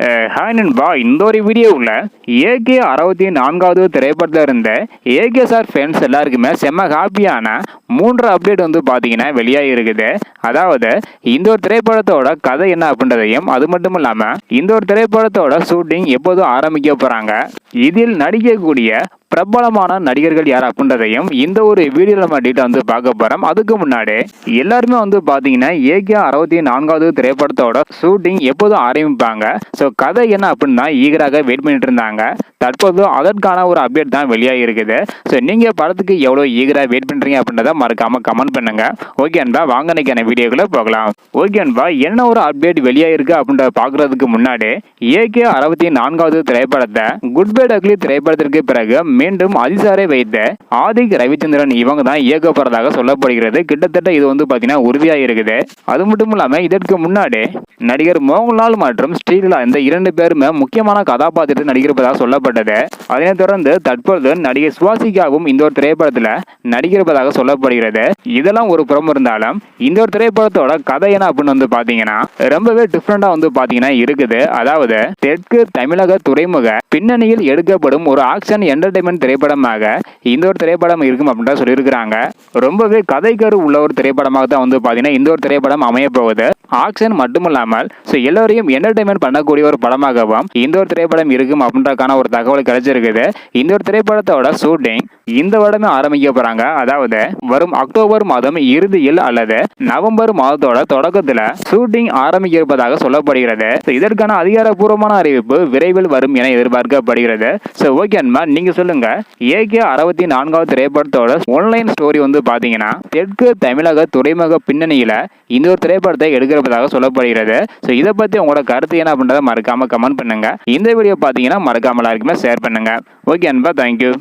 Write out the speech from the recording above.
Hi நண்பா, இந்த ஒரு வீடியோவில் ஏகே 64வது திரைப்படத்தில் இருந்த ஏகே சார் ஃபேன்ஸ் எல்லாருக்குமே செம்ம ஹாப்பியான 3 அப்டேட் வந்து பார்த்தீங்கன்னா வெளியாகி இருக்குது. அதாவது இந்த ஒரு திரைப்படத்தோட கதை என்ன அப்படின்றதையும், அது மட்டும் இல்லாமல் இந்த ஒரு திரைப்படத்தோட ஷூட்டிங் எப்போதும் ஆரம்பிக்க போகிறாங்க, இதில் நடிக்கக்கூடிய பிரபலமான நடிகர்கள் யார் அப்படின்றதையும் இந்த ஒரு வீடியோவில் நம்ம டீட்டெயில் வந்து பார்க்க போகிறோம். அதுக்கு முன்னாடி எல்லாருமே வந்து பார்த்தீங்கன்னா ஏகே 64வது திரைப்படத்தோட ஷூட்டிங் எப்போதும் ஆரம்பிப்பாங்க, ஸோ கதை என்ன அப்படின்னா ஈகராக வெயிட் பண்ணிட்டு இருந்தாங்க. தற்போது அதற்கான ஒரு அப்டேட் தான் வெளியாகி இருக்குது. ஸோ நீங்கள் படத்துக்கு எவ்வளோ ஈகராக வெயிட் பண்ணுறீங்க அப்படின்றத மறக்காமல் கமெண்ட் பண்ணுங்க. ஓகே அன்பா, வாங்க இன்னைக்கான வீடியோக்குள்ளே போகலாம். ஓகே அன்பா, என்ன ஒரு அப்டேட் வெளியாகிருக்கு அப்படின்றத பார்க்குறதுக்கு முன்னாடி ஏகே 64வது திரைப்படத்தை குட் பை டக்லி திரைப்படத்திற்கு பிறகு மீண்டும் அதிசாரை வைத்த ஆதிக் ரவிச்சந்திரன் இவங்க தான் இயக்க போறதாக சொல்லப்படுகிறது. கிட்டத்தட்ட இது வந்து பாத்தீங்கன்னா உறுதியாக இருக்குது. அது மட்டும் இல்லாம இதற்கு முன்னாடி நடிகர் மோகன்லால் மற்றும் ஸ்ரீலா இந்த 2 பேருமே முக்கியமான கதாபாத்திரத்தில் நடிக்கிறதாக சொல்லப்பட்டது. அதனைத் தொடர்ந்து தற்போது நடிகை சுவாசிகாவும் இந்த ஒரு திரைப்படத்தில் நடிக்கிறதாக சொல்லப்படுகிறது. இதெல்லாம் ஒரு புறம் இருந்தாலும் இந்த ஒரு திரைப்படத்தோட கதை என்ன அப்படின்னு வந்து பாத்தீங்கன்னா ரொம்பவே டிஃப்ரெண்டா வந்து பாத்தீங்கன்னா இருக்குது. அதாவது தெற்கு தமிழக துறைமுக பின்னணியில் எடுக்கப்படும் ஒரு ஆக்ஷன் என்டர்டைன்மெண்ட் திரைப்படமாக இந்த ஒரு திரைப்படம் இருக்கும் அப்படின்ற சொல்லியிருக்கிறாங்க. ரொம்பவே கதைக்கரு உள்ள ஒரு திரைப்படமாக தான் வந்து பாத்தீங்கன்னா இந்த ஒரு திரைப்படம் அமைய போகுது. ஆக்ஷன் மட்டும் இல்லாமல் எல்லோரையும் என்டர்டைன்மெண்ட் பண்ணக்கூடிய ஒரு படமாகவும் இந்த ஒரு திரைப்படம் இருக்கும் அப்படின்றக்கான ஒரு தகவல் கிடைச்சிருக்குது. இந்த ஒரு திரைப்படத்தோட ஷூட்டிங் இந்த வருடமே ஆரம்பிக்க போறாங்க. அதாவது வரும் அக்டோபர் மாதம் இறுதியில் அல்லது நவம்பர் மாதத்தோட தொடக்கத்தில் ஷூட்டிங் ஆரம்பிக்க இருப்பதாக சொல்லப்படுகிறது. இதற்கான அதிகாரப்பூர்வமான அறிவிப்பு விரைவில் வரும் என எதிர்பார்க்கப்படுகிறது. ஓகே அன்பா, நீங்க சொல்லுங்க, ஏகே 64வது திரைப்படத்தோட ஆன்லைன் ஸ்டோரி வந்து பாத்தீங்கன்னா தெற்கு தமிழக துறைமுக பின்னணியில இந்த ஒரு திரைப்படத்தை எடுக்கிறதாக சொல்லப்படுகிறது. இதை பத்தி உங்களோட கருத்து என்ன அப்படின்றத மறக்காம கமெண்ட் பண்ணுங்க. இந்த வீடியோ பாத்தீங்கன்னா மறக்காம எல்லாருக்குமே ஷேர் பண்ணுங்க. ஓகே அன்பா, தேங்க்யூ.